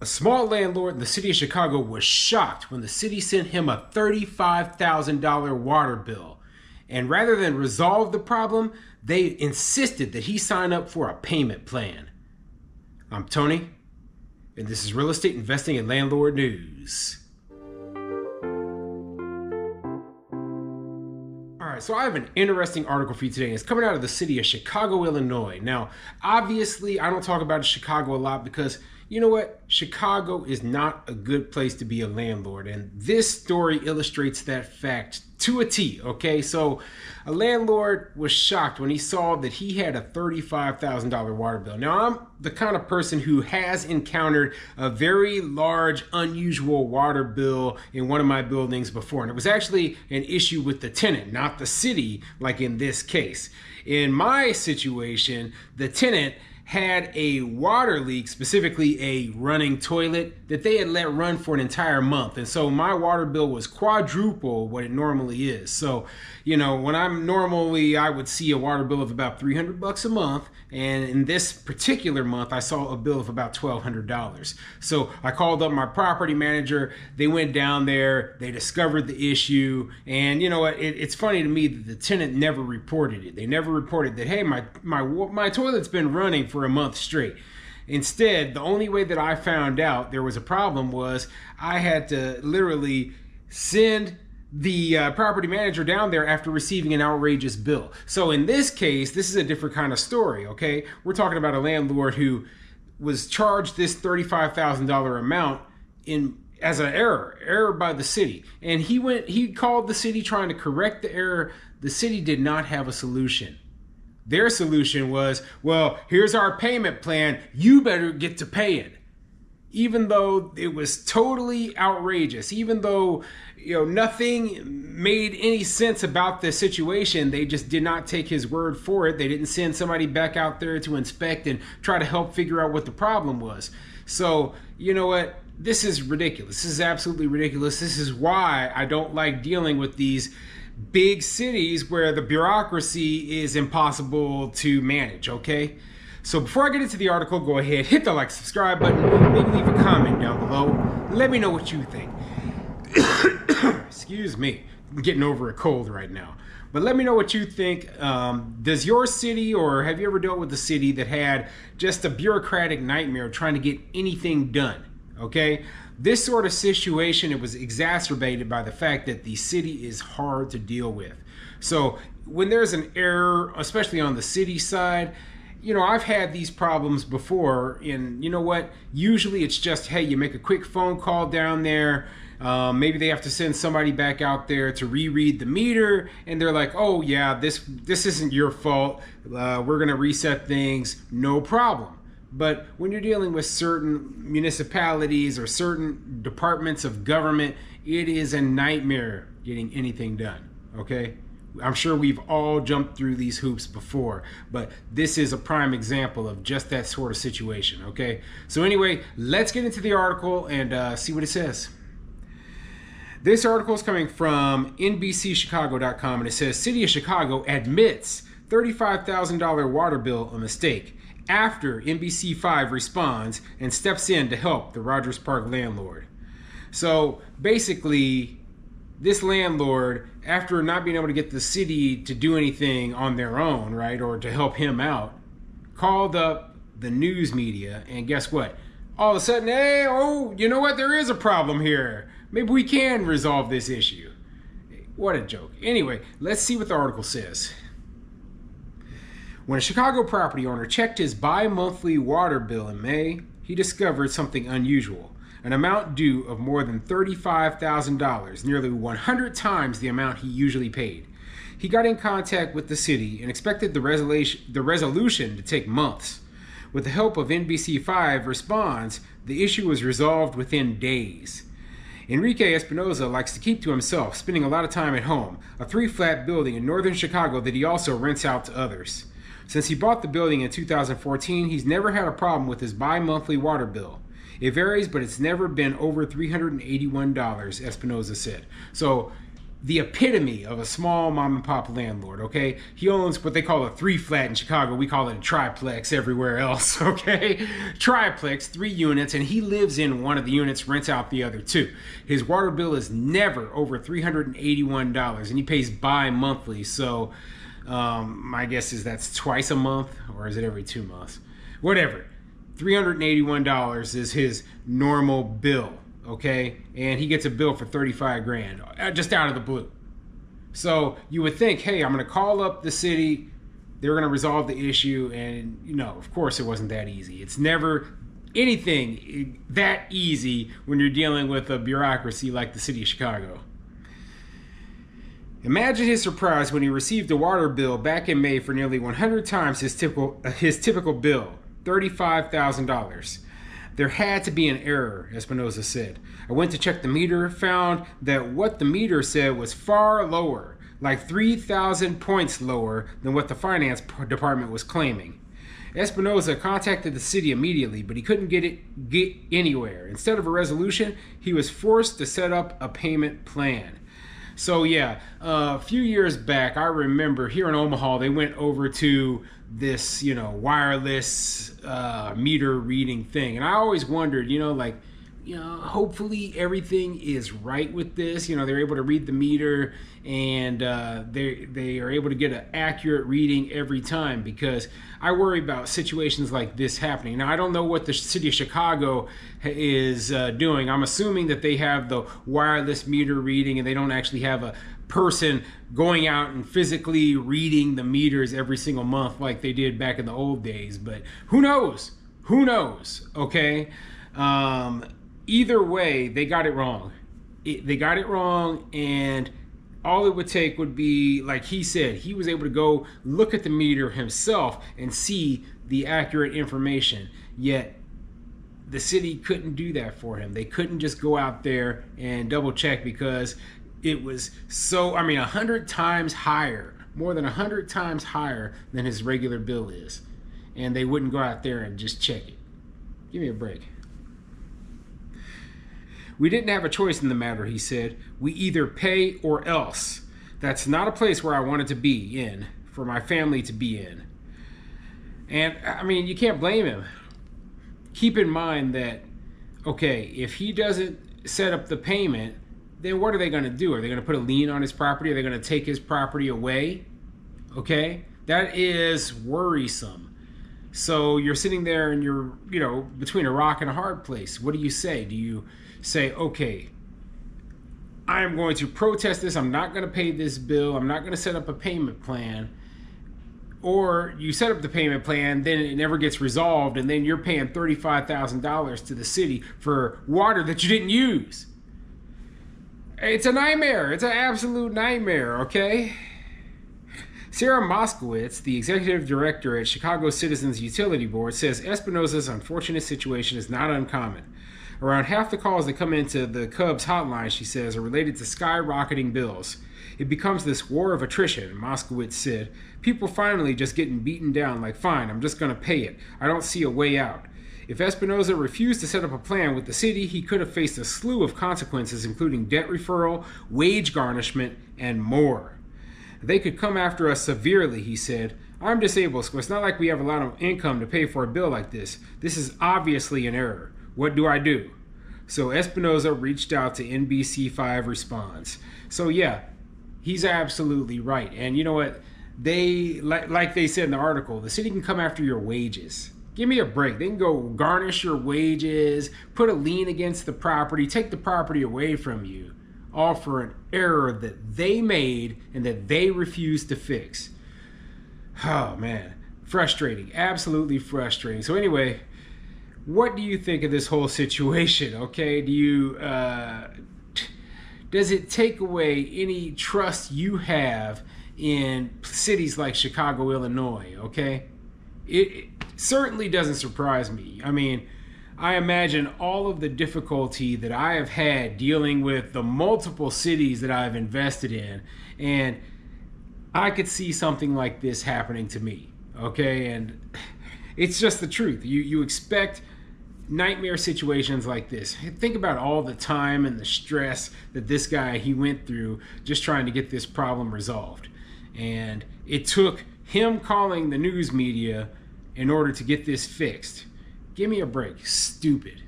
A small landlord in the city of Chicago was shocked when the city sent him a $35,000 water bill. And rather than resolve the problem, they insisted that he sign up for a payment plan. I'm Tony, and this is Real Estate Investing and Landlord News. Alright, so I have an interesting article for you today. It's coming out of the city of Chicago, Illinois. Now, obviously, I don't talk about Chicago a lot because, you know what? Chicago is not a good place to be a landlord. And this story illustrates that fact to a T, okay? So a landlord was shocked when he saw that he had a $35,000 water bill. Now, I'm the kind of person who has encountered a very large, unusual water bill in one of my buildings before. And it was actually an issue with the tenant, not the city, like in this case. In my situation, the tenant had a water leak, specifically a running toilet that they had let run for an entire month. And so my water bill was quadruple what it normally is. So, you know, when I would see a water bill of about $300 a month. And in this particular month, I saw a bill of about $1,200. So I called up my property manager. They went down there, they discovered the issue. And you know what, it's funny to me that the tenant never reported it. They never reported that, hey, my toilet's been running for a month straight. Instead, the only way that I found out there was a problem was I had to literally send the property manager down there after receiving an outrageous bill. So in this case, this is a different kind of story, okay? We're talking about a landlord who was charged this $35,000 amount as an error by the city. And he called the city trying to correct the error. The city did not have a solution. Their solution was, well, here's our payment plan. You better get to pay it. Even though it was totally outrageous, even though, you know, nothing made any sense about the situation, they just did not take his word for it. They didn't send somebody back out there to inspect and try to help figure out what the problem was. So, you know what? This is ridiculous. This is absolutely ridiculous. This is why I don't like dealing with these big cities where the bureaucracy is impossible to manage, okay? So before I get into the article, go ahead, hit the like, subscribe button, maybe leave a comment down below. Let me know what you think. Excuse me, I'm getting over a cold right now. But let me know what you think. Does your city, or have you ever dealt with a city that had just a bureaucratic nightmare trying to get anything done, okay? This sort of situation, it was exacerbated by the fact that the city is hard to deal with. So when there's an error, especially on the city side, you know, I've had these problems before, and you know what? Usually it's just, hey, you make a quick phone call down there. Maybe they have to send somebody back out there to reread the meter, and they're like, oh yeah, this isn't your fault. We're gonna reset things, no problem. But when you're dealing with certain municipalities or certain departments of government, it is a nightmare getting anything done, okay? I'm sure we've all jumped through these hoops before, but this is a prime example of just that sort of situation, okay? So anyway, let's get into the article and see what it says. This article is coming from NBCChicago.com, and it says, City of Chicago admits $35,000 water bill a mistake after NBC5 responds and steps in to help the Rogers Park landlord. So basically, this landlord, after not being able to get the city to do anything on their own, right, or to help him out, called up the news media, and guess what? All of a sudden, hey, oh, you know what? There is a problem here. Maybe we can resolve this issue. What a joke. Anyway, let's see what the article says. When a Chicago property owner checked his bi-monthly water bill in May, he discovered something unusual. An amount due of more than $35,000, nearly 100 times the amount he usually paid. He got in contact with the city and expected the resolution to take months. With the help of NBC5 response, the issue was resolved within days. Enrique Espinoza likes to keep to himself, spending a lot of time at home, a 3-flat building in northern Chicago that he also rents out to others. Since he bought the building in 2014, he's never had a problem with his bi-monthly water bill. It varies, but it's never been over $381, Espinoza said. So the epitome of a small mom and pop landlord, okay? He owns what they call a 3-flat in Chicago. We call it a triplex everywhere else, okay? Triplex, 3 units, and he lives in one of the units, rents out the other 2. His water bill is never over $381, and he pays bi-monthly, so my guess is that's twice a month, or is it every 2 months? Whatever. $381 is his normal bill. Okay, and he gets a bill for 35 grand just out of the blue. So you would think, hey, I'm going to call up the city, they're going to resolve the issue, and of course it wasn't that easy. It's never anything that easy when you're dealing with a bureaucracy like the city of Chicago. Imagine his surprise when he received a water bill back in May for nearly 100 times his typical bill, $35,000. There had to be an error, Espinosa said. I went to check the meter, found that what the meter said was far lower, like 3,000 points lower than what the finance department was claiming. Espinosa contacted the city immediately, but he couldn't get anywhere. Instead of a resolution, he was forced to set up a payment plan. So yeah, a few years back, I remember here in Omaha, they went over to this, wireless meter reading thing. And I always wondered, hopefully everything is right with this. They're able to read the meter, and they are able to get an accurate reading every time, because I worry about situations like this happening. Now, I don't know what the city of Chicago is doing. I'm assuming that they have the wireless meter reading, and they don't actually have a person going out and physically reading the meters every single month like they did back in the old days. But who knows? Okay. Either way, they got it wrong. They got it wrong, and all it would take would be, like he said, he was able to go look at the meter himself and see the accurate information. Yet the city couldn't do that for him. They couldn't just go out there and double check, because it was 100 times higher, more than 100 times higher than his regular bill is. And they wouldn't go out there and just check it. Give me a break. We didn't have a choice in the matter, he said. We either pay or else. That's not a place where I wanted to be in, for my family to be in. And you can't blame him. Keep in mind that, okay, if he doesn't set up the payment, then what are they going to do? Are they going to put a lien on his property? Are they going to take his property away? Okay, that is worrisome. So you're sitting there and you're, between a rock and a hard place. What do you say? Do you say, okay, I am going to protest this. I'm not going to pay this bill. I'm not going to set up a payment plan. Or you set up the payment plan, then it never gets resolved, and then you're paying $35,000 to the city for water that you didn't use. It's a nightmare. It's an absolute nightmare, okay? Sarah Moskowitz, the executive director at Chicago Citizens Utility Board, says Espinosa's unfortunate situation is not uncommon. Around half the calls that come into the Cubs hotline, she says, are related to skyrocketing bills. It becomes this war of attrition, Moskowitz said. People finally just getting beaten down, like, fine, I'm just going to pay it. I don't see a way out. If Espinosa refused to set up a plan with the city, he could have faced a slew of consequences, including debt referral, wage garnishment, and more. They could come after us severely, he said. I'm disabled, so it's not like we have a lot of income to pay for a bill like this. This is obviously an error. What do I do? So Espinosa reached out to NBC5 Responds. So yeah, he's absolutely right. And you know what? They, like they said in the article, the city can come after your wages. Give me a break. They can go garnish your wages, put a lien against the property, take the property away from you, all for an error that they made and that they refused to fix. Oh man, frustrating, absolutely frustrating. So anyway, what do you think of this whole situation? Okay, does it take away any trust you have in cities like Chicago, Illinois? Okay, it certainly doesn't surprise me. I imagine all of the difficulty that I have had dealing with the multiple cities that I've invested in, and I could see something like this happening to me. Okay, and it's just the truth. You expect nightmare situations like this. Think about all the time and the stress that this guy he went through just trying to get this problem resolved. And it took him calling the news media in order to get this fixed. Give me a break. Stupid.